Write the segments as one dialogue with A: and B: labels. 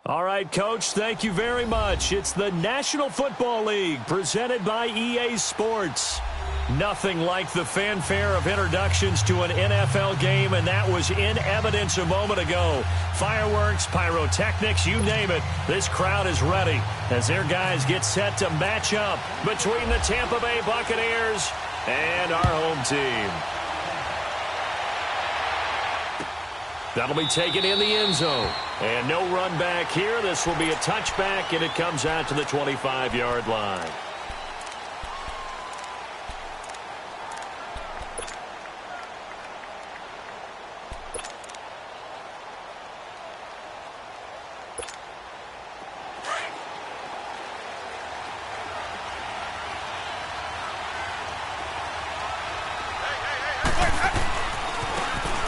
A: All right, Coach, thank you very much. It's the National Football League presented by EA Sports. Nothing like the fanfare of introductions to an NFL game, and that was in evidence a moment ago. Fireworks, pyrotechnics, you name it. This crowd is ready as their guys get set to match up between the Tampa Bay Buccaneers and our home team. That'll be taken in the end zone. And no run back here. This will be a touchback, and it comes out to the 25-yard line.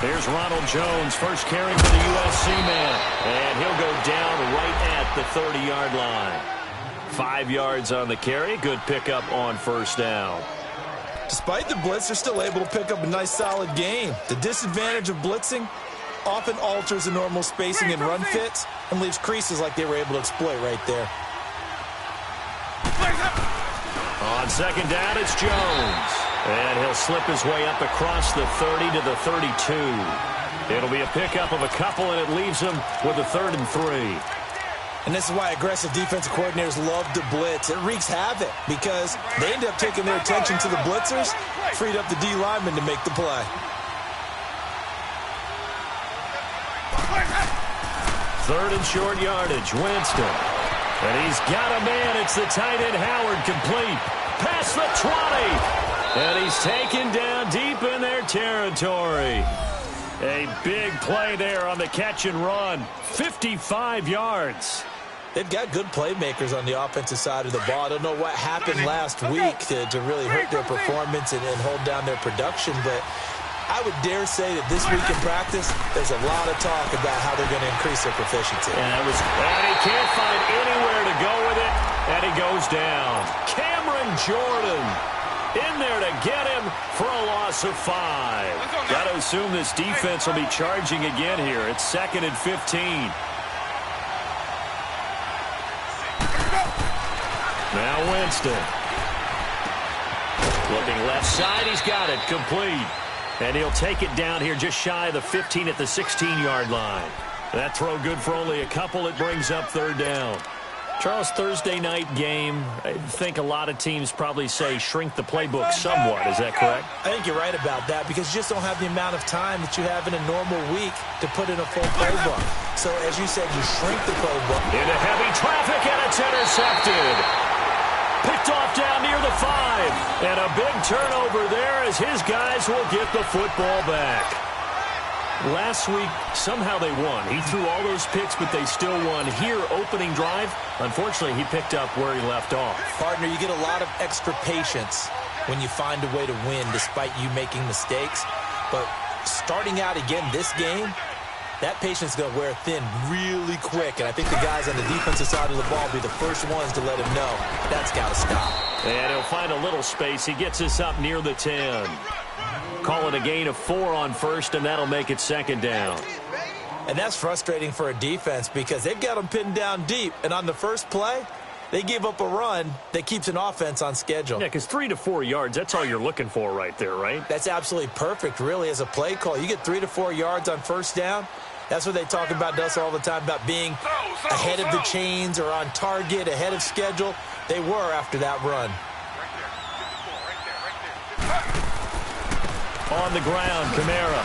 A: Here's Ronald Jones, first carry for the USC man, and he'll go down right at the 30-yard line. 5 yards on the carry, good pickup on first down.
B: Despite the blitz, they're still able to pick up a nice, solid gain. The disadvantage of blitzing often alters the normal spacing and run fits and leaves creases like they were able to exploit right there.
A: On second down, it's Jones. And he'll slip his way up across the 30 to the 32. It'll be a pickup of a couple, and it leaves him with a 3rd and 3.
B: And this is why aggressive defensive coordinators love to blitz. It wreaks havoc because they end up taking their attention to the blitzers, freed up the D lineman to make the play.
A: Third and short yardage, Winston. And he's got a man. It's the tight end Howard, complete. Past the 20. And he's taken down deep in their territory. A big play there on the catch and run. 55 yards.
B: They've got good playmakers on the offensive side of the ball. I don't know what happened last week to really hurt their performance and hold down their production, but I would dare say that this week in practice, there's a lot of talk about how they're going to increase their proficiency.
A: And he can't find anywhere to go with it, and he goes down. Cameron Jordan in there to get him for a loss of 5. Got to assume this defense will be charging again here. It's 2nd and 15. Now Winston. Looking left side, he's got it, complete. And he'll take it down here just shy of the 15 at the 16-yard line. That throw good for only a couple. It brings up 3rd down. Charles, Thursday night game, I think a lot of teams probably say shrink the playbook somewhat. Is that correct?
B: I think you're right about that because you just don't have the amount of time that you have in a normal week to put in a full playbook. So, as you said, you shrink the playbook.
A: Into heavy traffic, and it's intercepted. Picked off down near the 5. And a big turnover there as his guys will get the football back. Last week, somehow they won. He threw all those picks, but they still won. Here, opening drive, unfortunately, he picked up where he left off.
B: Partner, you get a lot of extra patience when you find a way to win despite you making mistakes. But starting out again this game, that patience is going to wear thin really quick. And I think the guys on the defensive side of the ball will be the first ones to let him know that's got to stop.
A: And he'll find a little space. He gets us up near the 10. Call it a gain of 4 on first, and that'll make it 2nd down.
B: And that's frustrating for a defense because they've got them pinned down deep. And on the first play, they give up a run that keeps an offense on schedule.
A: Yeah, because 3 to 4 yards, that's all you're looking for right there, right?
B: That's absolutely perfect, really, as a play call. You get 3 to 4 yards on first down. That's what they talk about us all the time, about being ahead of the chains or on target, ahead of schedule. They were after that run.
A: On the ground, Kamara.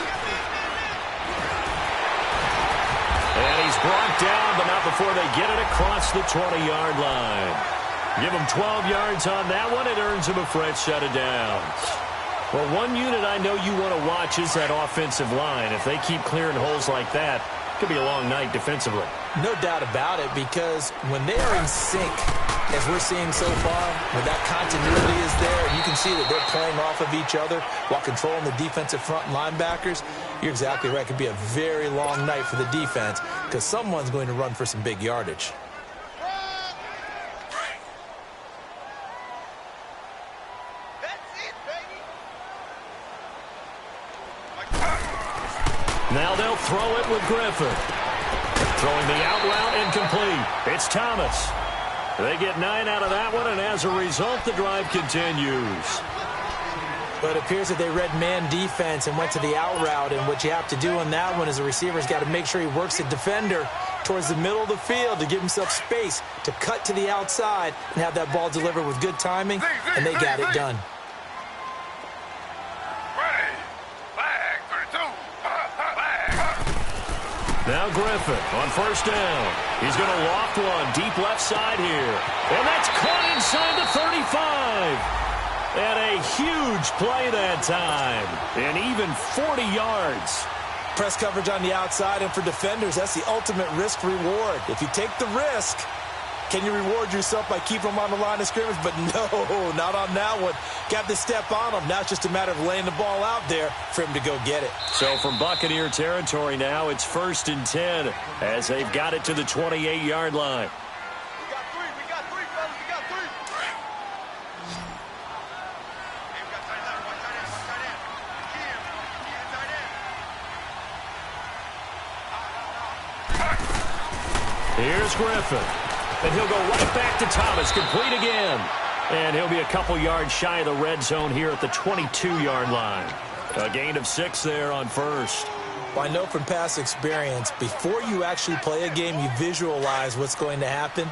A: And he's brought down, but not before they get it across the 20-yard line. Give him 12 yards on that one. It earns him a fresh set of downs. Well, one unit I know you want to watch is that offensive line. If they keep clearing holes like that, it could be a long night defensively.
B: No doubt about it, because when they are in sync, as we're seeing so far, when that continuity is there, and you can see that they're playing off of each other while controlling the defensive front linebackers, you're exactly right. It could be a very long night for the defense because someone's going to run for some big yardage. Now they'll throw it with Griffin. Throwing the out route incomplete.
A: It's Thomas. They get 9 out of that one, and as a result, the drive continues.
B: But it appears that they read man defense and went to the out route, and what you have to do on that one is the receiver's got to make sure he works the defender towards the middle of the field to give himself space to cut to the outside and have that ball delivered with good timing, and they got it done.
A: Now Griffin on first down. He's going to loft one deep left side here. And that's caught inside the 35. And a huge play that time. And even 40 yards.
B: Press coverage on the outside, and for defenders, that's the ultimate risk reward. If you take the risk, can you reward yourself by keeping them on the line of scrimmage? But no, not on that one. Got to step on them. Now it's just a matter of laying the ball out there for him to go get it.
A: So from Buccaneer territory now, it's 1st and 10 as they've got it to the 28-yard line.
C: We got three, fellas. We got three. Hey, we got tight end. One tight end. Key in.
A: Here's Griffin. And he'll go right back to Thomas, complete again. And he'll be a couple yards shy of the red zone here at the 22-yard line. A gain of 6 there on first.
B: Well, I know from past experience, before you actually play a game, you visualize what's going to happen.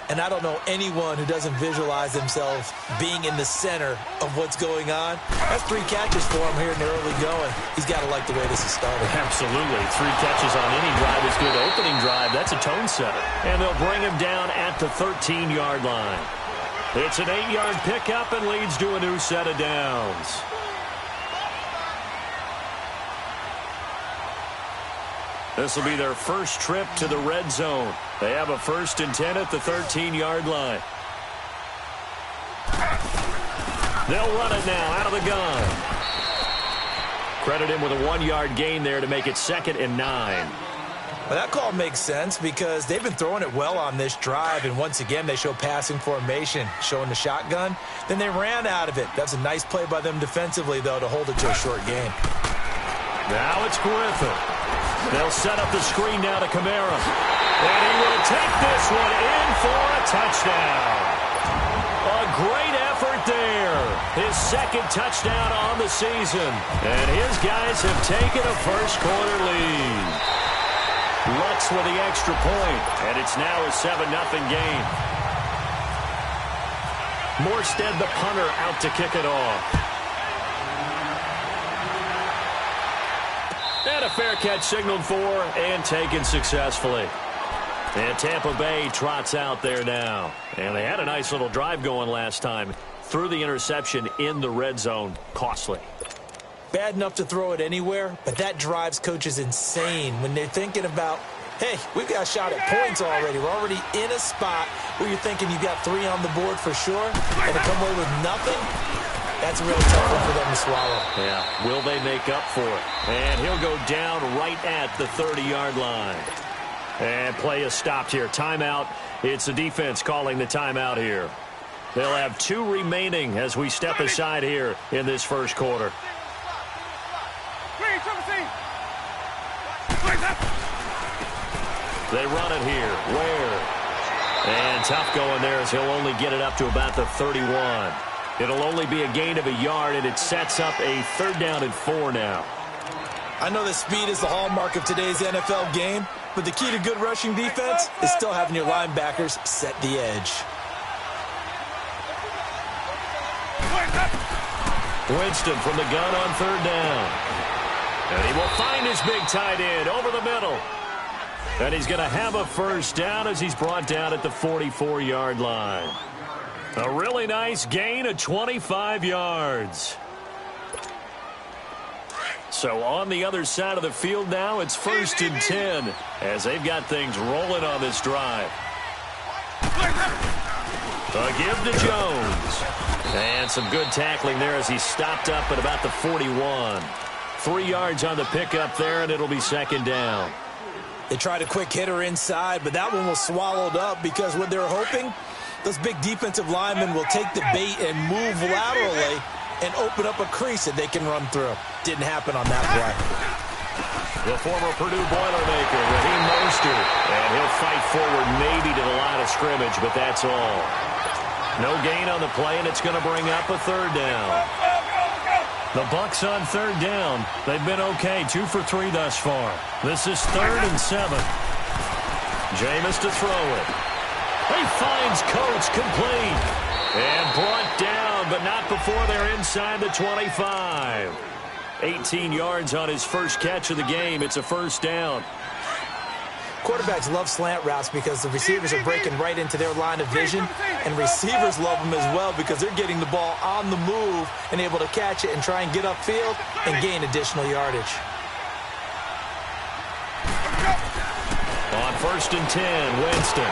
B: And I don't know anyone who doesn't visualize themselves being in the center of what's going on. That's 3 catches for him here in the early going. He's got to like the way this is started.
A: Absolutely. 3 catches on any drive is good. Opening drive, that's a tone setter. And they'll bring him down at the 13-yard line. It's an 8-yard pickup and leads to a new set of downs. This will be their first trip to the red zone. They have a 1st and 10 at the 13-yard line. They'll run it now out of the gun. Credit him with a 1-yard gain there to make it 2nd and 9.
B: Well, that call makes sense because they've been throwing it well on this drive, and once again they show passing formation, showing the shotgun. Then they ran out of it. That's a nice play by them defensively, though, to hold it to a short gain.
A: Now it's Griffin. They'll set up the screen now to Kamara. And he will take this one in for a touchdown. A great effort there. His 2nd touchdown on the season. And his guys have taken a first-quarter lead. Lutz with the extra point, and it's now a 7-0 game. Morstead, the punter, out to kick it off. And a fair catch signaled for and taken successfully. And Tampa Bay trots out there now. And they had a nice little drive going last time. Threw the interception in the red zone. Costly.
B: Bad enough to throw it anywhere, but that drives coaches insane when they're thinking about, hey, we've got a shot at points already. We're already in a spot where you're thinking you've got 3 on the board for sure, and to come away with nothing, that's a really tough one for them to swallow.
A: Yeah, will they make up for it? And he'll go down right at the 30-yard line. And play is stopped here. Timeout. It's the defense calling the timeout here. They'll have 2 remaining as we step aside here in this first quarter. They run it here. Ware. And tough going there as he'll only get it up to about the 31. It'll only be a gain of a yard, and it sets up a 3rd down and 4 now.
B: I know that speed is the hallmark of today's NFL game, but the key to good rushing defense is still having your linebackers set the edge.
A: Winston from the gun on 3rd down. And he will find his big tight end over the middle. And he's going to have a 1st down as he's brought down at the 44-yard line. A really nice gain of 25 yards. So on the other side of the field now, it's 1st and 10 as they've got things rolling on this drive. A give to Jones. And some good tackling there as he stopped up at about the 41. 3 yards on the pickup there, and it'll be 2nd down.
B: They tried a quick hitter inside, but that one was swallowed up because what they're hoping, those big defensive linemen will take the bait and move laterally and open up a crease that they can run through. Didn't happen on that play.
A: The former Purdue Boilermaker, Raheem Mostert. And he'll fight forward maybe to the line of scrimmage, but that's all. No gain on the play, and it's going to bring up a third down. The Bucs on third down. They've been okay, 2 for 3 thus far. This is 3rd and 7. Jameis to throw it. He finds Coates complete. And brought down, but not before they're inside the 25. 18 yards on his first catch of the game. It's a first down.
B: Quarterbacks love slant routes because the receivers are breaking right into their line of vision, and receivers love them as well because they're getting the ball on the move and able to catch it and try and get upfield and gain additional yardage.
A: On 1st and 10, Winston.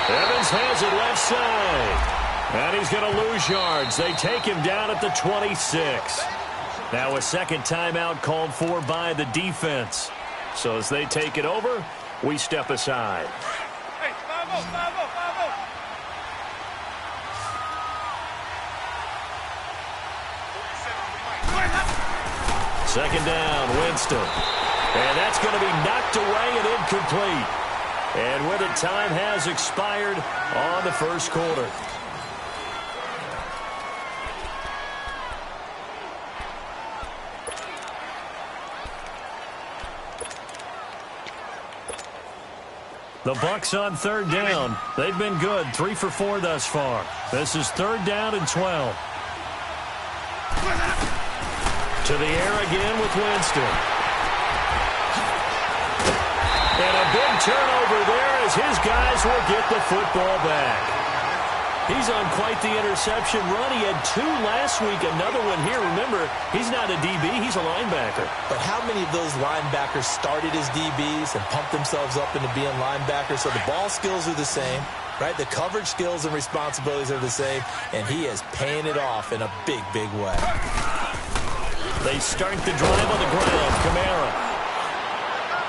A: Evans has it left side. And he's going to lose yards. They take him down at the 26. Now a second timeout called for by the defense. So as they take it over, we step aside.
C: Hey, 5-0, 5-0, 5-0.
A: Second down, Winston. And that's going to be knocked away and incomplete. And with it, time has expired on the first quarter. The Bucs on third down. They've been good, 3 for 4 thus far. This is 3rd down and 12. To the air again with Winston. And a big turnover there as his guys will get the football back. He's on quite the interception run. He had 2 last week, another one here. Remember, he's not a DB, he's a linebacker.
B: But how many of those linebackers started as DBs and pumped themselves up into being linebackers? So the ball skills are the same, right? The coverage skills and responsibilities are the same, and he is paying it off in a big, big way.
A: They start the drive on the ground. Kamara.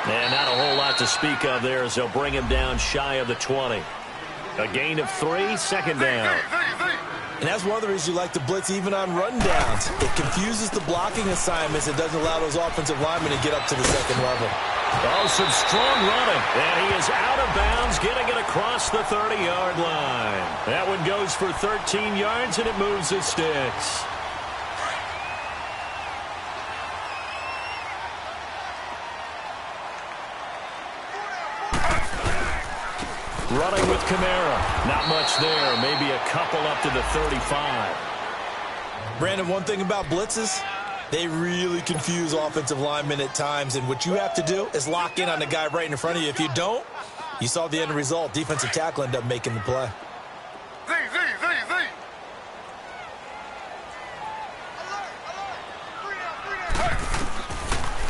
A: And not a whole lot to speak of there as they'll bring him down shy of the 20. A gain of 3, second down.
B: And that's one of the reasons you like to blitz even on run downs. It confuses the blocking assignments. It doesn't allow those offensive linemen to get up to the second level.
A: Oh, some strong running. And he is out of bounds, getting it across the 30-yard line. That one goes for 13 yards, and it moves the sticks. Running with Kamara. Not much there. Maybe a couple up to the 35.
B: Brandon, one thing about blitzes, they really confuse offensive linemen at times. And what you have to do is lock in on the guy right in front of you. If you don't, you saw the end result. Defensive tackle ended up making the play.
C: Z.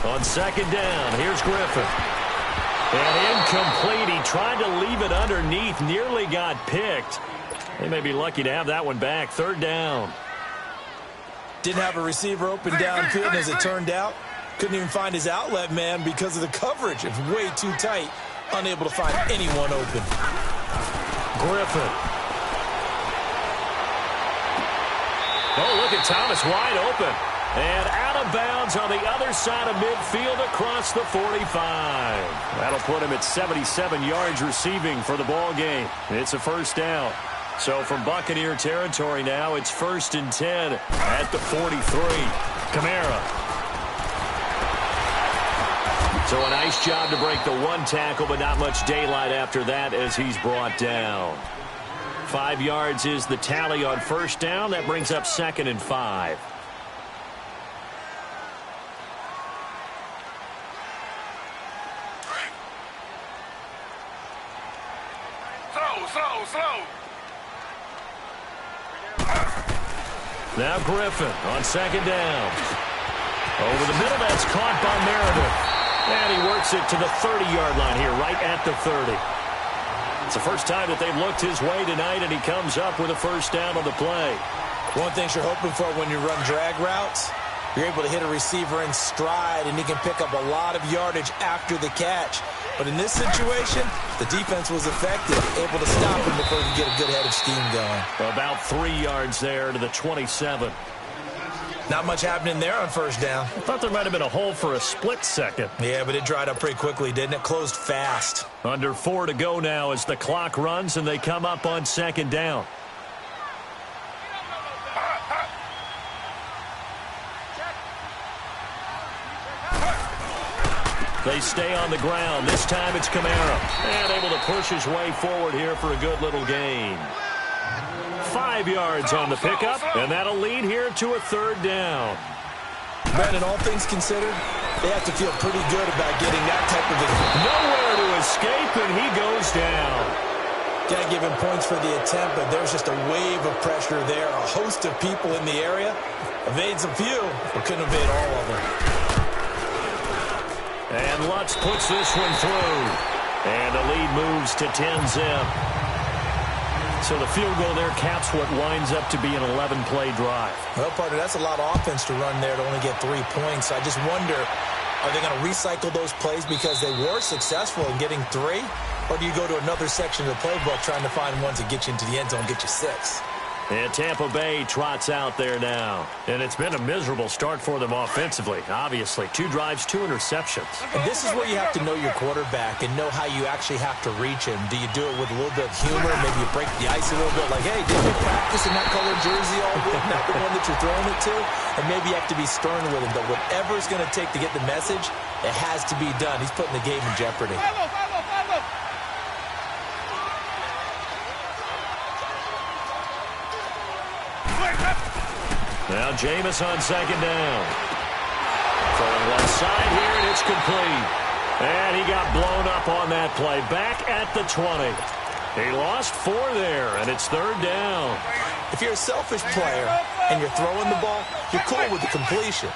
A: On second down, here's Griffin. And incomplete. He tried to leave it underneath. Nearly got picked. They may be lucky to have that one back. 3rd down.
B: Didn't have a receiver open downfield, and as it turned out, couldn't even find his outlet man because of the coverage. It's way too tight. Unable to find anyone open.
A: Griffin. Oh, look at Thomas wide open. And out of bounds on the other side of midfield across the 45. That'll put him at 77 yards receiving for the ball game. It's a first down. So from Buccaneer territory now, it's 1st and 10 at the 43. Kamara. So a nice job to break the 1 tackle, but not much daylight after that as he's brought down. 5 yards is the tally on first down. That brings up 2nd and 5.
C: Slow.
A: Now Griffin on second down. Over the middle, that's caught by Meredith. And he works it to the 30-yard line here, right at the 30. It's the first time that they've looked his way tonight, and he comes up with a first down on the play.
B: One thing you're hoping for when you run drag routes, you're able to hit a receiver in stride, and he can pick up a lot of yardage after the catch. But in this situation, the defense was effective, able to stop him before he could get a good head of steam going.
A: About 3 yards there to the 27.
B: Not much happening there on first down.
A: I thought there might have been a hole for a split second.
B: Yeah, but it dried up pretty quickly, didn't it? Closed fast.
A: Under 4 to go now as the clock runs and they come up on second down. They stay on the ground. This time it's Kamara. And able to push his way forward here for a good little gain. 5 yards on the pickup, and that'll lead here to a third down.
B: Brandon, all things considered, they have to feel pretty good about getting that type of a...
A: Nowhere to escape, and he goes down.
B: Got to give him points for the attempt, but there's just a wave of pressure there. A host of people in the area. Evades a few, but couldn't evade all of them.
A: And Lutz puts this one through. And the lead moves to 10-zip. So the field goal there caps what winds up to be an 11-play drive.
B: Well, partner, that's a lot of offense to run there to only get 3 points. I just wonder, are they going to recycle those plays because they were successful in getting 3? Or do you go to another section of the playbook trying to find ones that get you into the end zone, get you 6?
A: And Tampa Bay trots out there now. And it's been a miserable start for them offensively, obviously. 2 drives, 2 interceptions.
B: And this is where you have to know your quarterback and know how you actually have to reach him. Do you do it with a little bit of humor? Maybe you break the ice a little bit like, hey, didn't you practice in that colored jersey all week? Not the one that you're throwing it to? And maybe you have to be stern with him. But whatever it's going to take to get the message, it has to be done. He's putting the game in jeopardy.
A: Now Jameis on second down. Throwing left side here, and it's complete. And he got blown up on that play. Back at the 20. He lost 4 there, and it's third down.
B: If you're a selfish player and you're throwing the ball, you're cool with the completion.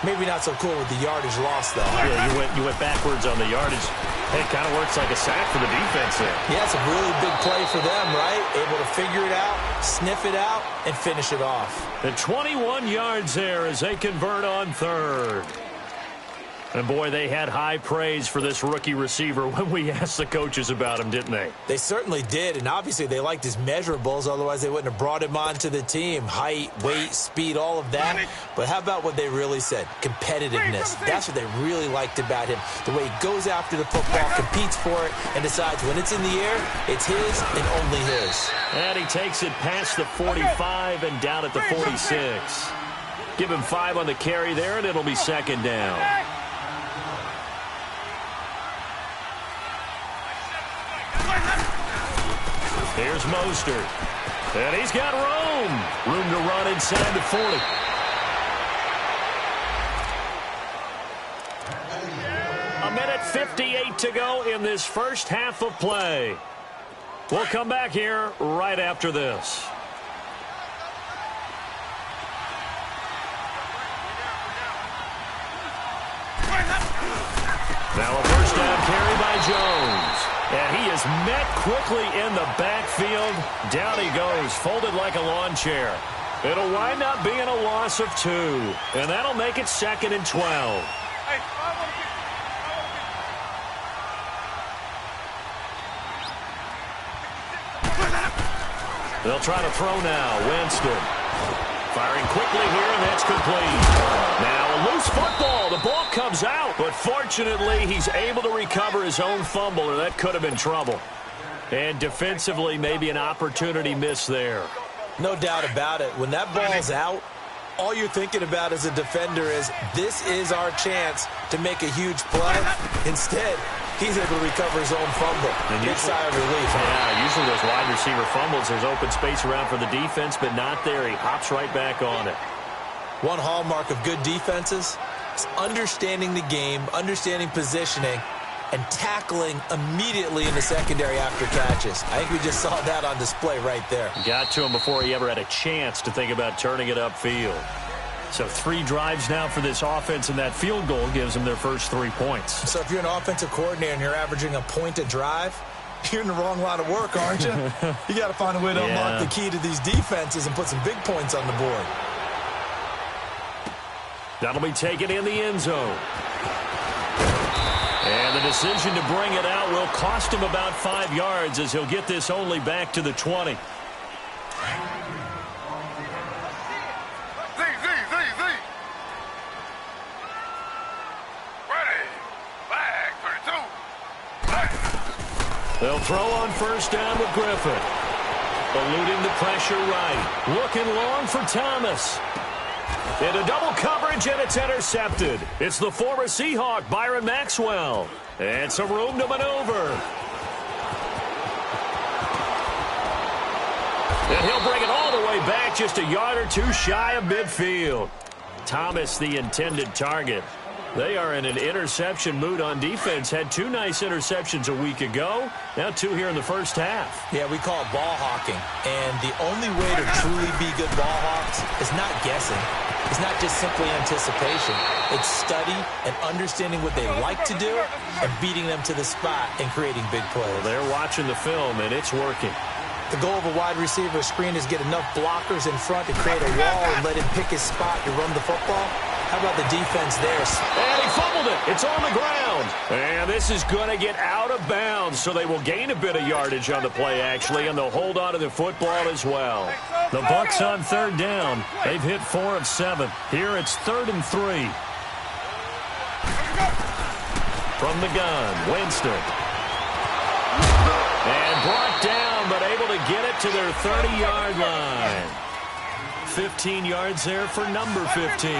B: Maybe not so cool with the yardage loss, though.
A: Yeah, you went backwards on the yardage. Hey, it kind of works like a sack for the defense there.
B: Yeah, it's a really big play for them, right? Able to figure it out, sniff it out, and finish it off.
A: And 21 yards there as they convert on third. And, boy, they had high praise for this rookie receiver when we asked the coaches about him, didn't they?
B: They certainly did, and obviously they liked his measurables. Otherwise, they wouldn't have brought him onto the team. Height, weight, speed, all of that. But how about what they really said? Competitiveness. That's what they really liked about him. The way he goes after the football, competes for it, and decides when it's in the air, it's his and only his.
A: And he takes it past the 45 and down at the 46. Give him 5 on the carry there, and it'll be second down. Here's Mostert. And he's got room to run inside the 40. A minute 58 to go in this first half of play. We'll come back here right after this. Now a first down carry by Jones. And he is met quickly in the backfield. Down he goes, folded like a lawn chair. It'll wind up being a loss of 2. And that'll make it 2nd and 12. They'll try to throw now. Winston firing quickly here, and that's complete. Now a loose football. The ball comes out, but fortunately he's able to recover his own fumble, or that could have been trouble. And defensively, maybe an opportunity missed there.
B: No doubt about it. When that ball's out, all you're thinking about as a defender is, this is our chance to make a huge play. Instead, he's able to recover his own fumble. Big sigh of relief.
A: Yeah, usually those wide receiver fumbles, there's open space around for the defense, but not there. He hops right back on it.
B: One hallmark of good defenses is understanding the game, understanding positioning, and tackling immediately in the secondary after catches. I think we just saw that on display right there.
A: Got to him before he ever had a chance to think about turning it upfield. So 3 drives now for this offense, and that field goal gives them their first 3 points.
B: So if you're an offensive coordinator and you're averaging a point a drive, you're in the wrong line of work, aren't you? You got to find a way to unlock the key to these defenses and put some big points on the board.
A: That'll be taken in the end zone. And the decision to bring it out will cost him about 5 yards as he'll get this only back to the 20. They'll throw on first down with Griffin. Eluding the pressure right. Looking long for Thomas. Into double coverage, and it's intercepted. It's the former Seahawk, Byron Maxwell. And some room to maneuver. And he'll bring it all the way back, just a yard or two shy of midfield. Thomas, the intended target. They are in an interception mood on defense. Had 2 nice interceptions a week ago. Now 2 here in the first half.
B: Yeah, we call it ball hawking. And the only way to truly be good ball hawks is not guessing. It's not just simply anticipation. It's study and understanding what they like to do and beating them to the spot and creating big plays.
A: Well, they're watching the film, and it's working.
B: The goal of a wide receiver screen is get enough blockers in front to create a wall and let him pick his spot to run the football. How about the defense there?
A: And he fumbled it. It's on the ground. And this is going to get out of bounds, so they will gain a bit of yardage on the play, actually, and they'll hold on to the football as well. The Bucs on third down. They've hit 4 of 7. Here it's 3rd and 3. From the gun, Winston. And brought down, but able to get it to their 30-yard line. 15 yards there for number 15.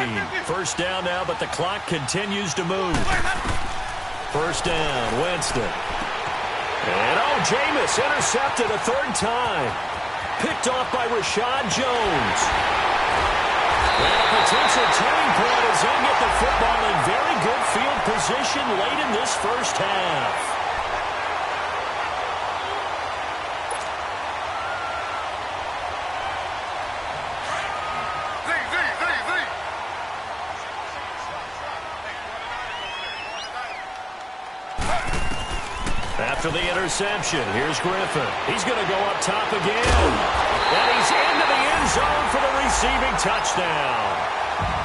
A: First down now, but the clock continues to move. First down, Winston. And, Jameis intercepted a 3rd time. Picked off by Rashad Jones. And a potential turning point as they get the football in very good field position late in this first half. After the interception, here's Griffin. He's going to go up top again. And he's into the end zone for the receiving touchdown.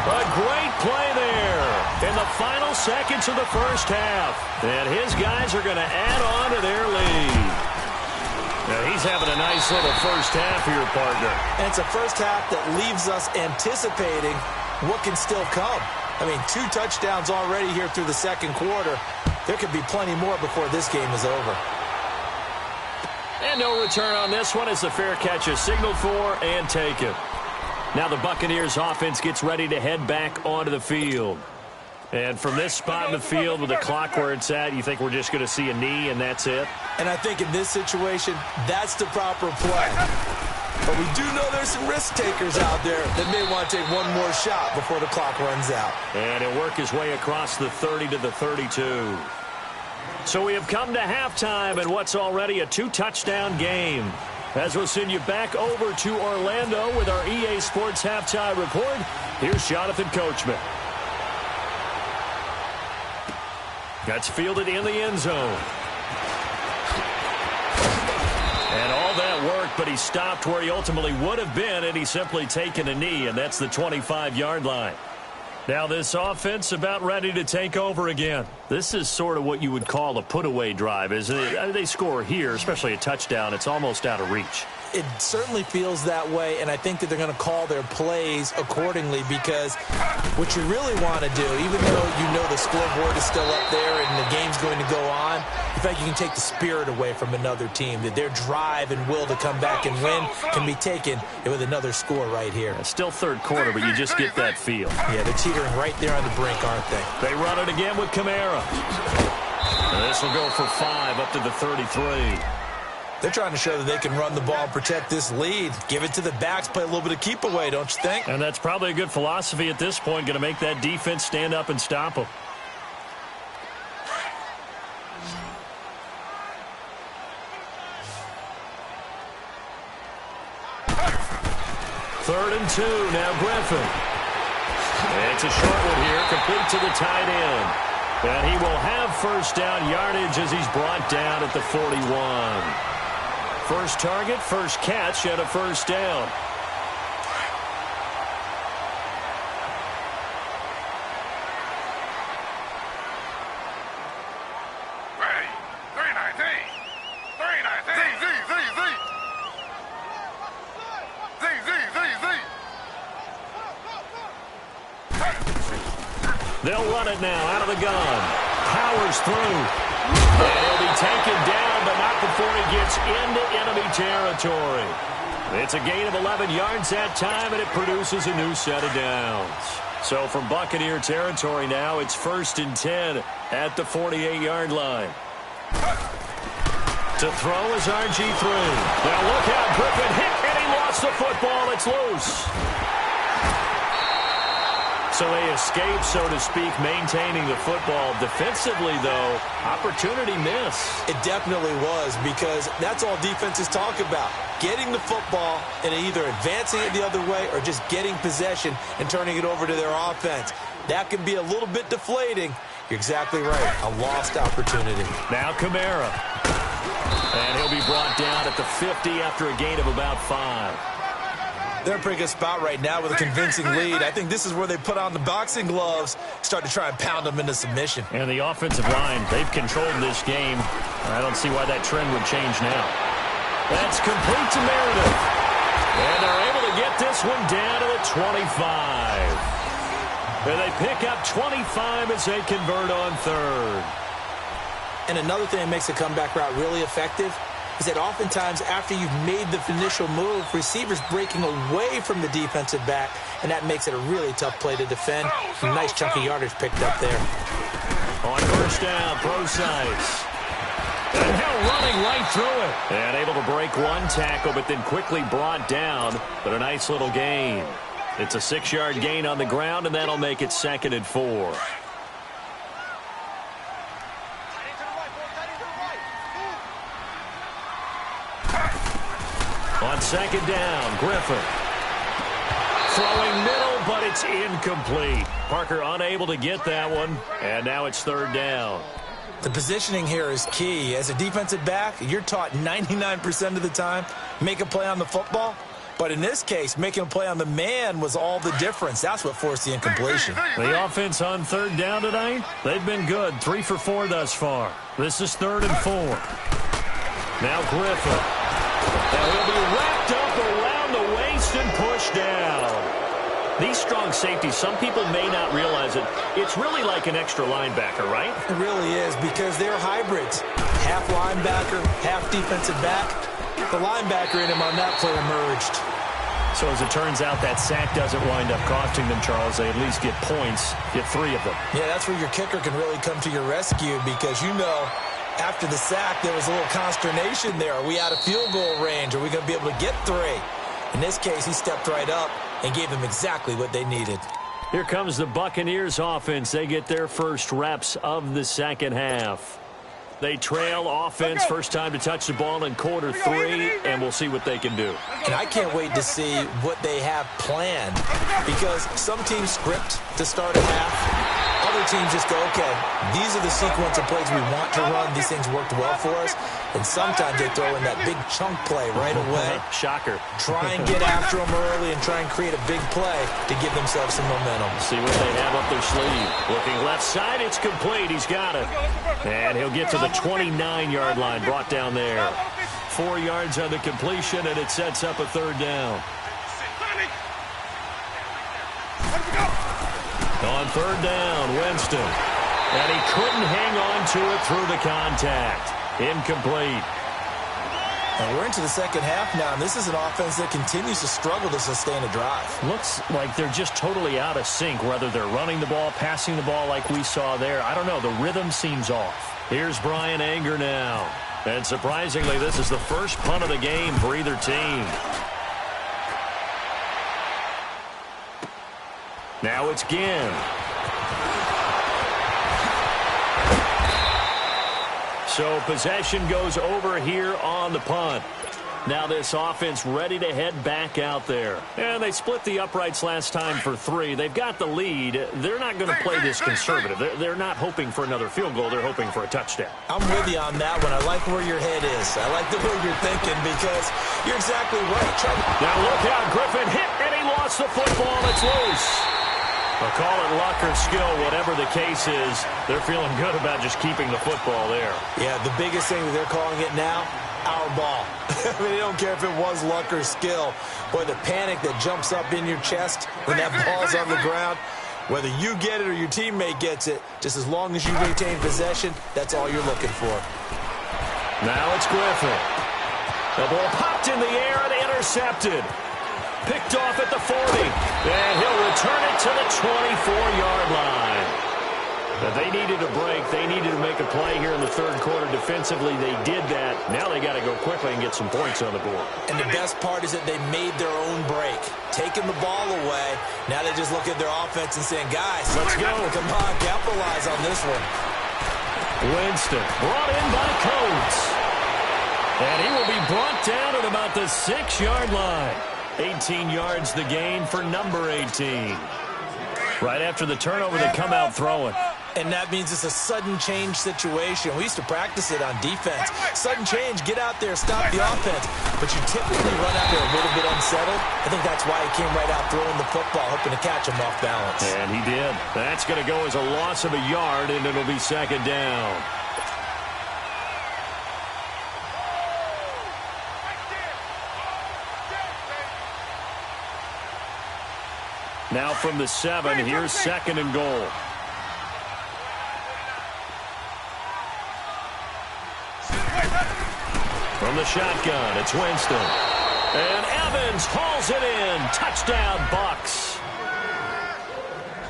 A: A great play there in the final seconds of the first half. And his guys are going to add on to their lead. Now he's having a nice little first half here, partner.
B: And it's a first half that leaves us anticipating what can still come. I mean, 2 touchdowns already here through the second quarter. There could be plenty more before this game is over.
A: And no return on this one as the fair catch is signaled for and taken. Now the Buccaneers offense gets ready to head back onto the field. And from this spot in the field with the clock where it's at, you think we're just going to see a knee and that's it?
B: And I think in this situation, that's the proper play. But we do know there's some risk takers out there that may want to take one more shot before the clock runs out.
A: And he'll work his way across the 30 to the 32. So we have come to halftime in what's already a 2-touchdown game. As we'll send you back over to Orlando with our EA Sports Halftime Report, here's Jonathan Coachman. That's fielded in the end zone. And all that worked, but he stopped where he ultimately would have been, and he's simply taken a knee, and that's the 25-yard line. Now this offense about ready to take over again. This is sort of what you would call a put-away drive, isn't it? They score here, especially a touchdown. It's almost out of reach.
B: It certainly feels that way, and I think that they're going to call their plays accordingly because what you really want to do, even though you know the scoreboard is still up there and the game's going to go on, in fact, you can take the spirit away from another team, that their drive and will to come back and win can be taken with another score right here.
A: It's still third quarter, but you just get that feel.
B: Yeah, they're teetering right there on the brink, aren't they?
A: They run it again with Kamara. And this will go for 5 up to the 33.
B: They're trying to show that they can run the ball and protect this lead. Give it to the backs, play a little bit of keep away, don't you think?
A: And that's probably a good philosophy at this point, going to make that defense stand up and stop them. Third and 2, now Griffin. And it's a short one here, complete to the tight end. And he will have first down yardage as he's brought down at the 41. First target, first catch, and a first down. They'll run it now out of the gun. Powers through. And he'll be taken down, but not before he gets into enemy territory. It's a gain of 11 yards that time, and it produces a new set of downs. So from Buccaneer territory now, it's 1st and 10 at the 48-yard line. To throw is RG3. Now look out, Griffin hit, and he lost the football. It's loose. So they escape, so to speak, maintaining the football. Defensively, though, opportunity miss.
B: It definitely was, because that's all defenses talk about. Getting the football and either advancing it the other way or just getting possession and turning it over to their offense. That can be a little bit deflating. You're exactly right. A lost opportunity.
A: Now Kamara. And he'll be brought down at the 50 after a gain of about 5.
B: They're in a pretty good spot right now with a convincing lead. I think this is where they put on the boxing gloves, start to try and pound them into submission.
A: And the offensive line, they've controlled this game. I don't see why that trend would change now. That's complete to Meredith. And they're able to get this one down to the 25. And they pick up 25 as they convert on 3rd.
B: And another thing that makes a comeback route really effective is that oftentimes after you've made the initial move, receivers breaking away from the defensive back, and that makes it a really tough play to defend. Some nice chunky yardage picked up there.
A: On 1st down, Procise. And now running right through it. And able to break one tackle, but then quickly brought down. But a nice little gain. It's a 6-yard gain on the ground, and that'll make it 2nd and 4. On 2nd down, Griffin. Throwing middle, but it's incomplete. Parker unable to get that one, and now it's 3rd down.
B: The positioning here is key. As a defensive back, you're taught 99% of the time, make a play on the football. But in this case, making a play on the man was all the difference. That's what forced the incompletion.
A: The offense on 3rd down tonight, they've been good. 3 for 4 thus far. This is 3rd and 4. Now Griffin. Now he'll be wrapped up around the waist and pushed down. These strong safeties, some people may not realize it. It's really like an extra linebacker, right?
B: It really is, because they're hybrids. Half linebacker, half defensive back. The linebacker in him on that play emerged.
A: So as it turns out, that sack doesn't wind up costing them, Charles. They at least get points, get 3 of them. Yeah,
B: that's where your kicker can really come to your rescue, because you know, after the sack, there was a little consternation there. Are we out of field goal range? Are we going to be able to get 3? In this case, he stepped right up and gave them exactly what they needed.
A: Here comes the Buccaneers offense. They get their first reps of the 2nd half. They trail offense, first time to touch the ball in quarter 3, and we'll see what they can do.
B: And I can't wait to see what they have planned, because some teams script to start a half. Other teams just go, okay, these are the sequence of plays we want to run. These things worked well for us. And sometimes they throw in that big chunk play right away.
A: Shocker.
B: Try and get after them early and try and create a big play to give themselves some momentum.
A: See what they have up their sleeve. Looking left side, it's complete. He's got it. And he'll get to the 29-yard line, brought down there. 4 yards on the completion, and it sets up a 3rd down. On 3rd down, Winston. And he couldn't hang on to it through the contact. Incomplete.
B: And we're into the 2nd half now, and this is an offense that continues to struggle to sustain a drive.
A: Looks like they're just totally out of sync, whether they're running the ball, passing the ball like we saw there. I don't know. The rhythm seems off. Here's Brian Anger now. And surprisingly, this is the first punt of the game for either team. Now it's Ginn. So possession goes over here on the punt. Now this offense ready to head back out there. And they split the uprights last time for 3. They've got the lead. They're not going to play this conservative. They're not hoping for another field goal. They're hoping for a touchdown.
B: I'm with you on that one. I like where your head is. I like the way you're thinking, because you're exactly right.
A: Now look out. Griffin hit, and he lost the football. It's loose. I'll call it luck or skill, whatever the case is. They're feeling good about just keeping the football there.
B: Yeah, the biggest thing that they're calling it now, our ball. I mean, they don't care if it was luck or skill. Boy, the panic that jumps up in your chest when that ball's on the ground, whether you get it or your teammate gets it, just as long as you retain possession, that's all you're looking for.
A: Now it's Griffin. The ball popped in the air and intercepted. Picked off at the 40. And he'll return it to the 24-yard line. But they needed a break. They needed to make a play here in the third quarter. Defensively, they did that. Now they got to go quickly and get some points on the board.
B: And the best part is that they made their own break. Taking the ball away. Now they just look at their offense and saying, guys, let's go. Come on, capitalize on this one.
A: Winston brought in by Coates. And he will be brought down at about the 6-yard line. 18 yards the gain for number 18. Right after the turnover, they come out throwing.
B: And that means it's a sudden change situation. We used to practice it on defense. Sudden change, get out there, stop the offense. But you typically run out there a little bit unsettled. I think that's why he came right out throwing the football, hoping to catch him off balance.
A: And he did. That's going to go as a loss of a yard, and it'll be second down. Now from the 7, here's second and goal. From the shotgun, it's Winston. And Evans hauls it in. Touchdown, Bucks.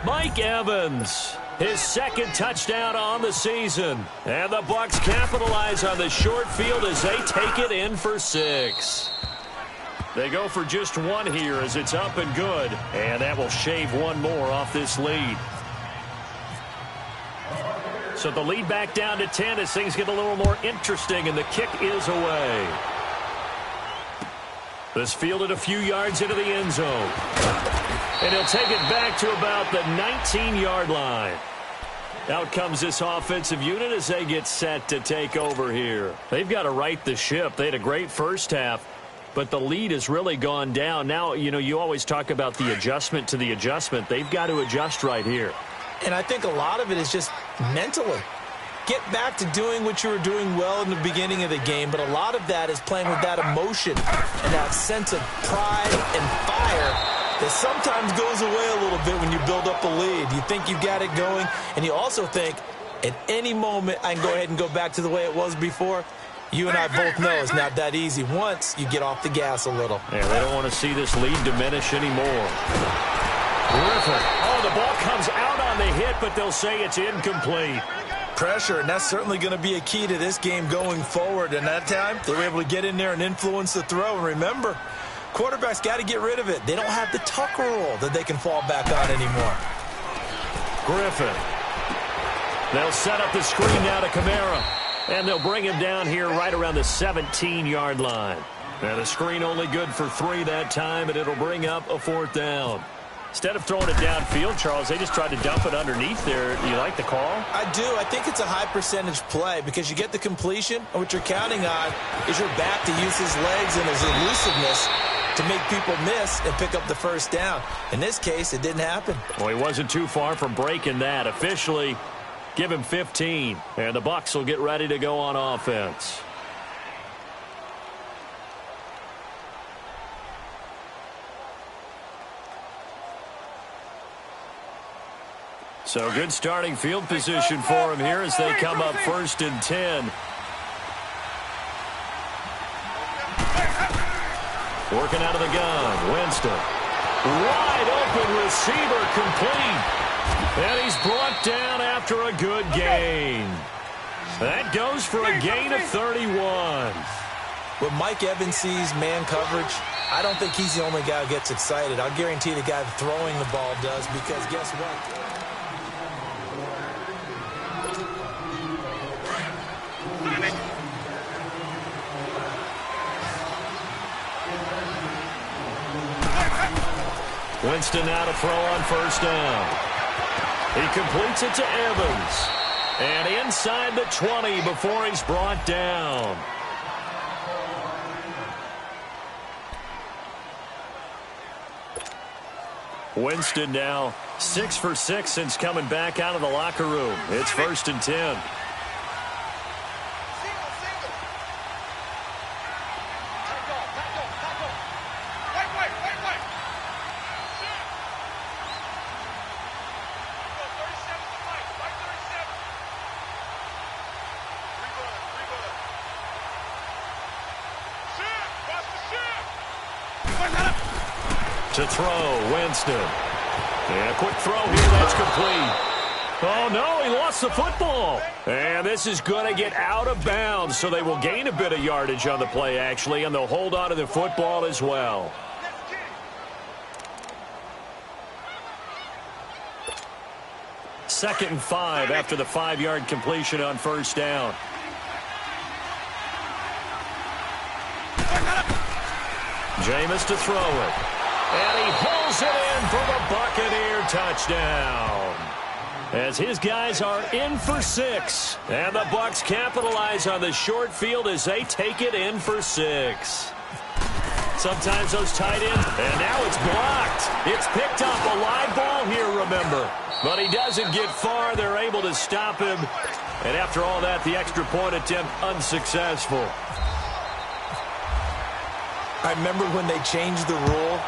A: Mike Evans, his second touchdown on the season. And the Bucks capitalize on the short field as they take it in for 6. They go for just one here as it's up and good. And that will shave one more off this lead. So the lead back down to 10 as things get a little more interesting, and the kick is away. This fielded a few yards into the end zone. And he'll take it back to about the 19-yard line. Out comes this offensive unit as they get set to take over here. They've got to right the ship. They had a great first half, but the lead has really gone down. Now, you know, you always talk about the adjustment to the adjustment. They've got to adjust right here.
B: And I think a lot of it is just mentally. Get back to doing what you were doing well in the beginning of the game, but a lot of that is playing with that emotion and that sense of pride and fire that sometimes goes away a little bit when you build up a lead. You think you've got it going, and you also think at any moment I can go ahead and go back to the way it was before. You and I both know it's not that easy once you get off the gas a little.
A: Yeah, they don't want to see this lead diminish anymore. Griffin. Oh, the ball comes out on the hit, but they'll say it's incomplete.
B: Pressure, and that's certainly going to be a key to this game going forward. And that time, they were able to get in there and influence the throw. And remember, quarterbacks got to get rid of it. They don't have the Tucker rule that they can fall back on anymore.
A: Griffin. They'll set up the screen now to Kamara. And they'll bring him down here right around the 17-yard line. Now the screen only good for 3 that time, and it'll bring up a 4th down. Instead of throwing it downfield, Charles, they just tried to dump it underneath there. Do you like the call?
B: I do. I think it's a high-percentage play because you get the completion, and what you're counting on is your back to use his legs and his elusiveness to make people miss and pick up the first down. In this case, it didn't happen.
A: Well, he wasn't too far from breaking that. Officially, give him 15, and the Bucs will get ready to go on offense. So good starting field position for him here as they come up 1st and 10. Working out of the gun, Winston. Wide open receiver complete. And he's brought down after a good gain. That goes for a gain of 31.
B: When Mike Evans sees man coverage, I don't think he's the only guy who gets excited. I'll guarantee the guy throwing the ball does, because guess what?
A: Winston now to throw on 1st down. He completes it to Evans. And inside the 20 before he's brought down. Winston now 6 for 6 since coming back out of the locker room. It's 1st and 10. To throw, Winston. And a quick throw here, that's complete. Oh, no, he lost the football. And this is going to get out of bounds, so they will gain a bit of yardage on the play, actually, and they'll hold on to the football as well. Second and 5 after the 5-yard completion on first down. Jameis to throw it. And he hauls it in for the Buccaneer touchdown. As his guys are in for 6. And the Bucs capitalize on the short field as they take it in for 6. Sometimes those tight ends, and now it's blocked. It's picked up, a live ball here, remember. But he doesn't get far. They're able to stop him. And after all that, the extra point attempt unsuccessful.
B: I remember when they changed the rule,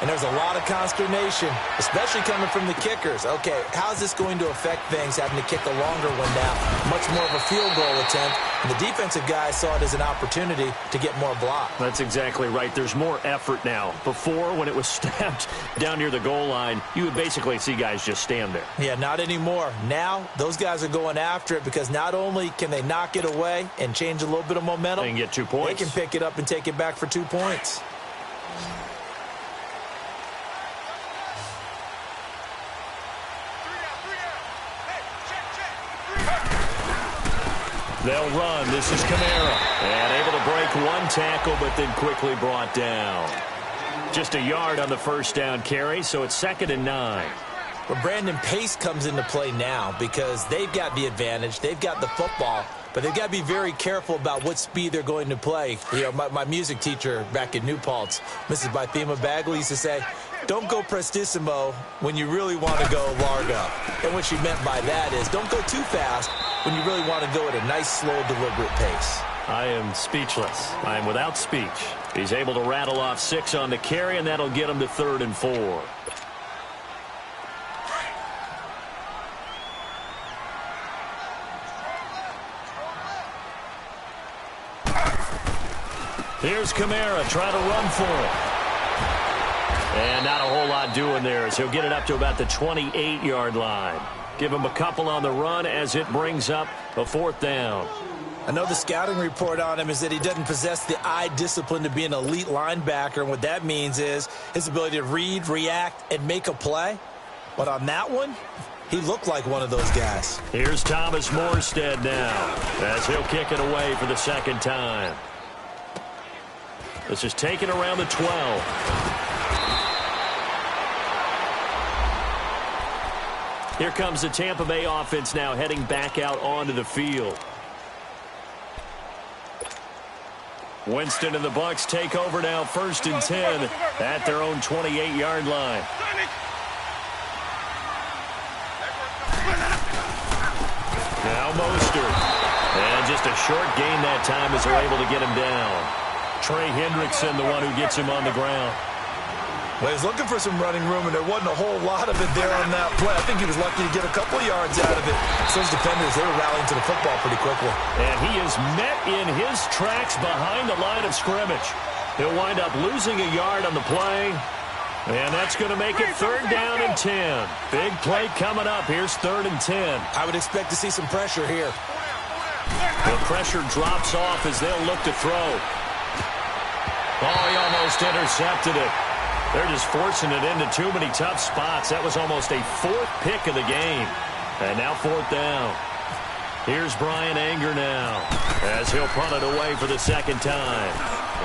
B: and there's a lot of consternation, especially coming from the kickers. Okay, how's this going to affect things, having to kick a longer one now? Much more of a field goal attempt, and the defensive guys saw it as an opportunity to get more block.
A: That's exactly right. There's more effort now. Before, when it was snapped down near the goal line, you would basically see guys just stand there.
B: Yeah, not anymore. Now, those guys are going after it because not only can they knock it away and change a little bit of momentum,
A: and get 2 points.
B: They can pick it up and take it back for 2 points.
A: They'll run. This is Kamara. And able to break one tackle, but then quickly brought down. Just a yard on the first down carry, so it's 2nd and 9.
B: Well, Brandon, pace comes into play now because they've got the advantage. They've got the football, but they've got to be very careful about what speed they're going to play. You know, my music teacher back in New Paltz, Mrs. Bythema Bagley, used to say, don't go prestissimo when you really want to go largo. And what she meant by that is don't go too fast when you really want to go at a nice, slow, deliberate pace.
A: I am speechless. I am without speech. He's able to rattle off 6 on the carry, and that'll get him to 3rd and 4. Here's Kamara trying to run for it. And not a whole lot doing there as he'll get it up to about the 28-yard line. Give him a couple on the run as it brings up a 4th down.
B: I know the scouting report on him is that he doesn't possess the eye discipline to be an elite linebacker. And what that means is his ability to read, react, and make a play. But on that one, he looked like one of those guys.
A: Here's Thomas Morstead now as he'll kick it away for the 2nd time. This is taken around the 12. Here comes the Tampa Bay offense now heading back out onto the field. Winston and the Bucs take over now, 1st and 10 at their own 28-yard line. Now Mostert. And just a short gain that time as they're able to get him down. Trey Hendrickson, the one who gets him on the ground.
B: Well, he's looking for some running room, and there wasn't a whole lot of it there on that play. I think he was lucky to get a couple yards out of it. So those defenders, they were rallying to the football pretty quickly.
A: And he is met in his tracks behind the line of scrimmage. He'll wind up losing a yard on the play. And that's going to make it 3rd down and 10. Big play coming up. Here's 3rd and 10.
B: I would expect to see some pressure here.
A: The pressure drops off as they'll look to throw. Oh, he almost intercepted it. They're just forcing it into too many tough spots. That was almost a 4th pick of the game. And now 4th down. Here's Brian Anger now as he'll punt it away for the 2nd time.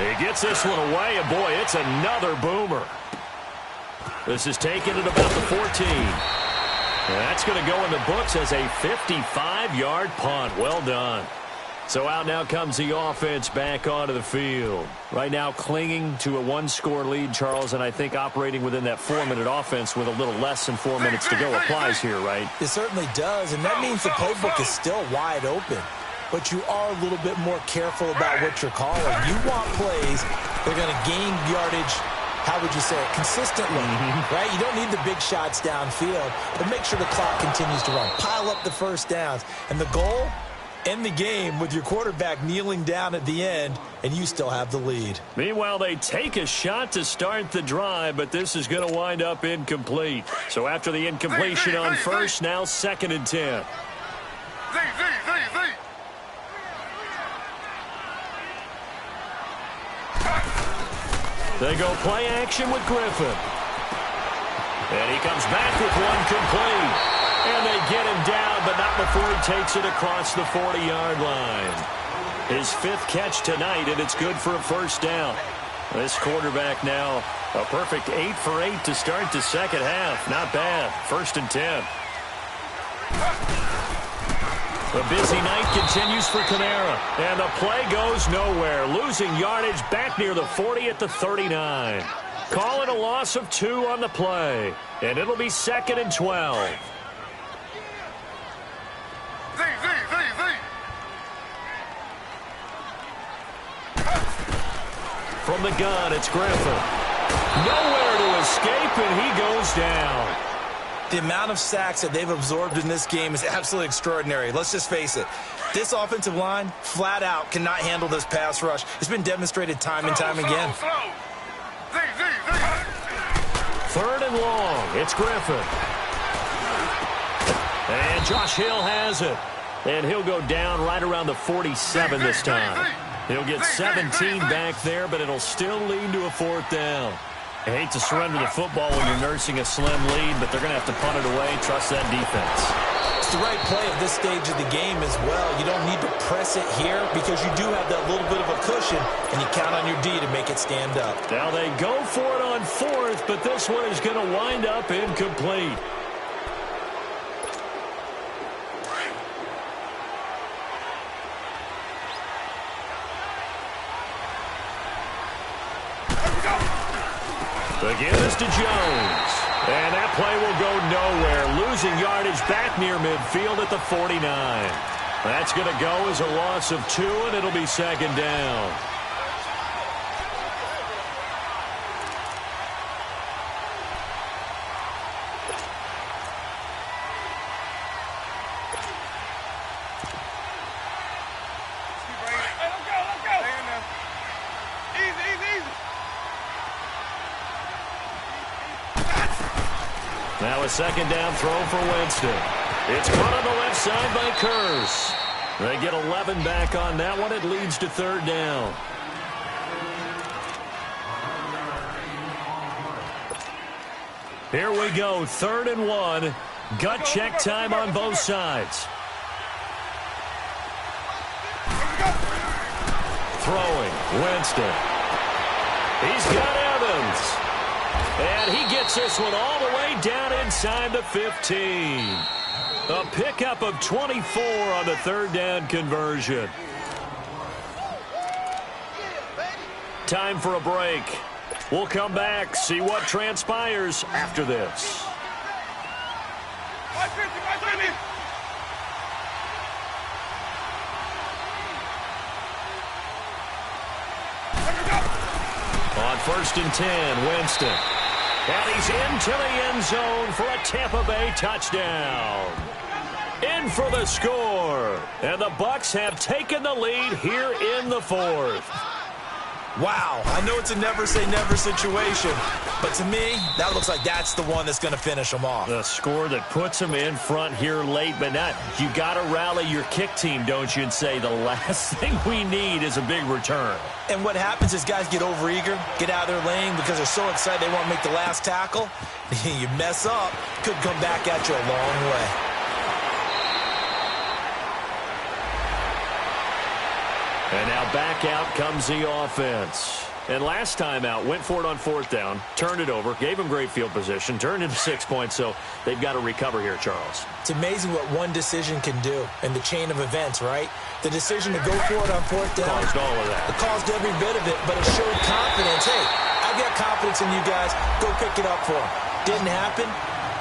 A: He gets this one away, and boy, it's another boomer. This is taken at about the 14. And that's going to go in the books as a 55-yard punt. Well done. So out now comes the offense back onto the field. Right now clinging to a 1-score lead, Charles, and I think operating within that 4-minute offense with a little less than 4 minutes to go applies here, right?
B: It certainly does, and that means the playbook is still wide open. But you are a little bit more careful about what you're calling. You want plays that are going to gain yardage, how would you say it, consistently, right? You don't need the big shots downfield, but make sure the clock continues to run. Pile up the first downs. And the goal end the game with your quarterback kneeling down at the end, and you still have the lead.
A: Meanwhile, they take a shot to start the drive, but this is going to wind up incomplete. So after the incompletion on first, now 2nd and 10. They go play action with Griffin. And he comes back with one complete. And they get him down, but not before he takes it across the 40-yard line. His 5th catch tonight, and it's good for a first down. This quarterback now a perfect 8 for 8 to start the second half. Not bad. 1st and 10. The busy night continues for Kamara, and the play goes nowhere. Losing yardage back near the 40 at the 39. Call it a loss of 2 on the play, and it'll be 2nd and 12. From the gun, it's Griffin. Nowhere to escape, and he goes down.
B: The amount of sacks that they've absorbed in this game is absolutely extraordinary. Let's just face it. This offensive line, flat out, cannot handle this pass rush. It's been demonstrated time and time again.
A: 3rd and long. It's Griffin. And Josh Hill has it. And he'll go down right around the 47 this time. He'll get 17 back there, but it'll still lead to a 4th down. I hate to surrender the football when you're nursing a slim lead, but they're going to have to punt it away. Trust that defense.
B: It's the right play at this stage of the game as well. You don't need to press it here because you do have that little bit of a cushion, and you count on your D to make it stand up.
A: Now they go for it on 4th, but this one is going to wind up incomplete. The give is to Jones. And that play will go nowhere. Losing yardage back near midfield at the 49. That's going to go as a loss of 2, and it'll be 2nd down. Now a 2nd down throw for Winston. It's caught on the left side by Kurz. They get 11 back on that one. It leads to 3rd down. Here we go, 3rd and 1. Gut check time on both sides. Throwing, Winston. He's got Evans. And he gets this one all the way down inside the 15. A pickup of 24 on the 3rd down conversion. Time for a break. We'll come back, see what transpires after this. On 1st and 10, Winston. And he's into the end zone for a Tampa Bay touchdown. In for the score. And the Bucs have taken the lead here in the 4th.
B: Wow, I know it's a never-say-never situation, but to me, that looks like that's the one that's going to finish them off.
A: The score that puts them in front here late, but not. You got to rally your kick team, don't you, and say the last thing we need is a big return.
B: And what happens is guys get overeager, get out of their lane because they're so excited they want to make the last tackle. You mess up, could come back at you a long way.
A: And now back out comes the offense. And last time out, went for it on 4th down, turned it over, gave him great field position, turned into 6 points, so they've got to recover here, Charles.
B: It's amazing what one decision can do in the chain of events, right? The decision to go for it on 4th down.
A: Caused all of that.
B: It caused every bit of it, but it showed confidence. Hey, I've got confidence in you guys. Go pick it up for them. Didn't happen.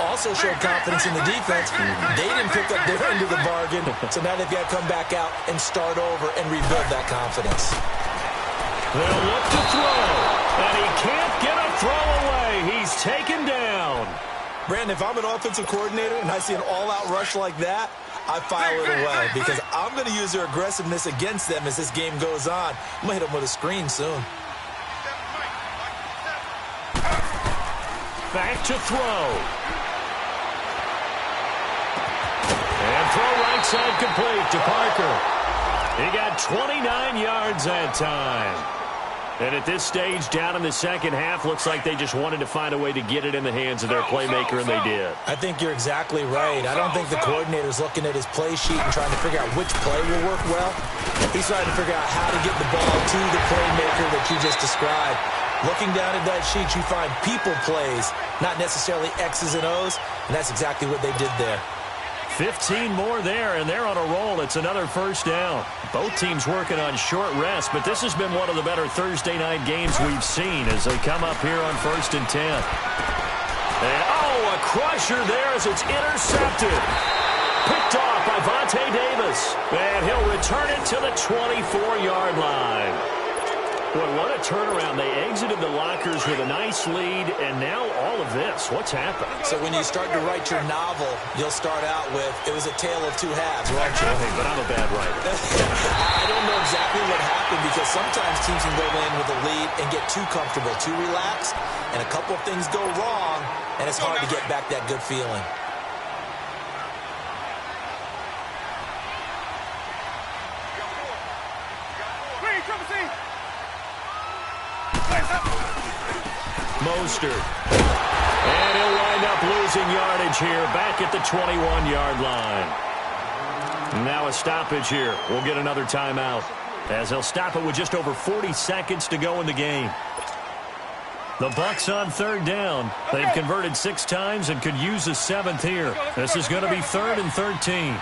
B: Also showed confidence in the defense. They didn't pick up their end of the bargain, so now they've got to come back out and start over and rebuild that confidence.
A: They'll look to throw, and he can't get a throw away. He's taken down.
B: Brandon, if I'm an offensive coordinator and I see an all-out rush like that, I file it away because I'm going to use their aggressiveness against them as this game goes on. I'm going to hit them with a screen soon.
A: Back to throw. And throw right side complete to Parker. He got 29 yards that time. And at this stage, down in the second half, looks like they just wanted to find a way to get it in the hands of their playmaker, and they did.
B: I think you're exactly right. I don't think the coordinator's looking at his play sheet and trying to figure out which play will work well. He's trying to figure out how to get the ball to the playmaker that you just described. Looking down at that sheet, you find people plays, not necessarily X's and O's, and that's exactly what they did there.
A: 15 more there, and they're on a roll. It's another first down. Both teams working on short rest, but this has been one of the better Thursday night games we've seen as they come up here on 1st and 10. And, a crusher there as it's intercepted. Picked off by Vontae Davis, and he'll return it to the 24-yard line. Boy, what a turnaround. They exited the lockers with a nice lead, and now all of this. What's happened?
B: So when you start to write your novel, you'll start out with, it was a tale of two halves, won't you?
A: Okay, but I'm a bad writer.
B: I don't know exactly what happened because sometimes teams can go in with a lead and get too comfortable, too relaxed, and a couple of things go wrong, and it's hard to get back that good feeling.
A: Mostert. And he'll wind up losing yardage here back at the 21-yard line. Now a stoppage here. We'll get another timeout as they'll stop it with just over 40 seconds to go in the game. The Bucs on 3rd down. They've converted 6 times and could use a 7th here. This is going to be 3rd and 13.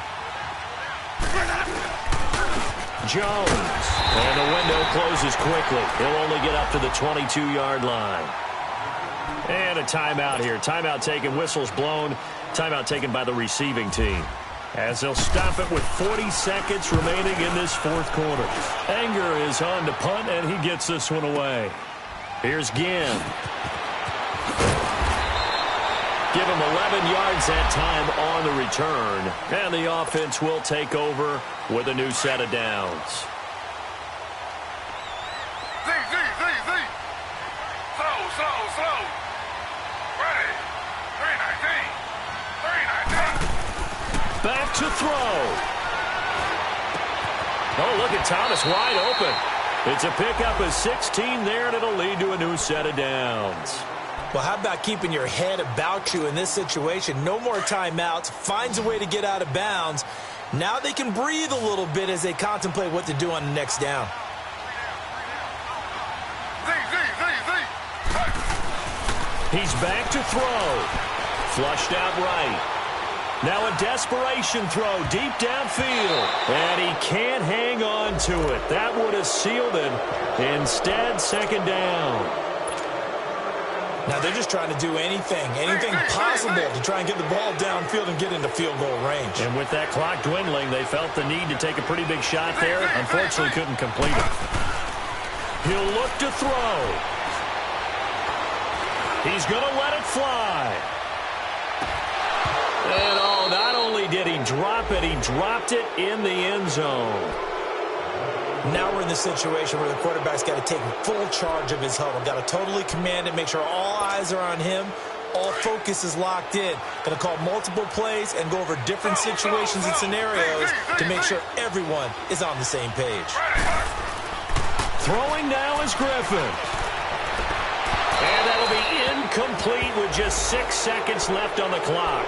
A: Jones. And the window closes quickly. He'll only get up to the 22-yard line. And a timeout here. Timeout taken, whistles blown. Timeout taken by the receiving team. As they'll stop it with 40 seconds remaining in this 4th quarter. Anger is on to punt, and he gets this one away. Here's Ginn. Give him 11 yards that time on the return. And the offense will take over with a new set of downs.
C: Slow. Ready. 319.
A: Back to throw. Oh, look at Thomas wide open. It's a pickup of 16 there, and it'll lead to a new set of downs.
B: Well, how about keeping your head about you in this situation? No more timeouts. Finds a way to get out of bounds. Now they can breathe a little bit as they contemplate what to do on the next down.
A: He's back to throw. Flushed out right. Now a desperation throw deep downfield. And he can't hang on to it. That would have sealed it. Instead, 2nd down.
B: Now they're just trying to do anything possible to try and get the ball downfield and get into field goal range.
A: And with that clock dwindling, they felt the need to take a pretty big shot there. Unfortunately, couldn't complete it. He'll look to throw. He's going to let it fly. And not only did he drop it, he dropped it in the end zone.
B: Now we're in the situation where the quarterback's got to take full charge of his huddle. Got to totally command it, make sure all eyes are on him. All focus is locked in. Going to call multiple plays and go over different situations and scenarios to make sure everyone is on the same page.
A: Throwing now is Griffin. And that'll be incomplete with just 6 seconds left on the clock.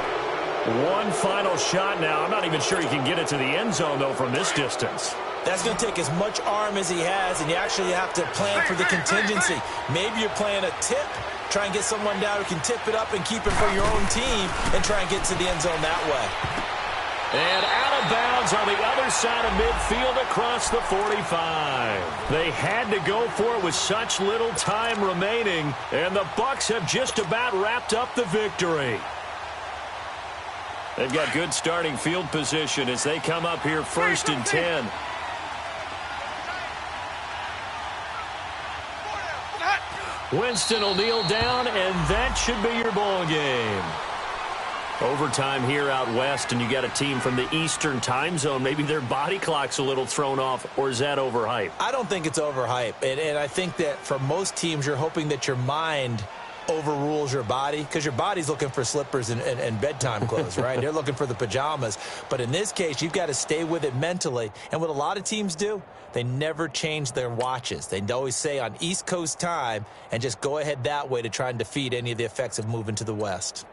A: One final shot now. I'm not even sure he can get it to the end zone, though, from this distance.
B: That's going to take as much arm as he has, and you actually have to plan for the contingency. Maybe you're playing a tip. Try and get someone down who can tip it up and keep it for your own team and try and get to the end zone that way.
A: And out of bounds on the other side of midfield across the 45. They had to go for it with such little time remaining, and the Bucs have just about wrapped up the victory. They've got good starting field position as they come up here 1st and 10.
C: Hot.
A: Winston will kneel down, and that should be your ball game. Overtime here out west, and you got a team from the Eastern time zone. Maybe their body clock's a little thrown off, or is that overhyped?
B: I don't think it's overhyped. And I think that for most teams, you're hoping that your mind overrules your body, because your body's looking for slippers and bedtime clothes, right? They're looking for the pajamas. But in this case, you've got to stay with it mentally. And what a lot of teams do, they never change their watches. They always say on East Coast time and just go ahead that way to try and defeat any of the effects of moving to the West.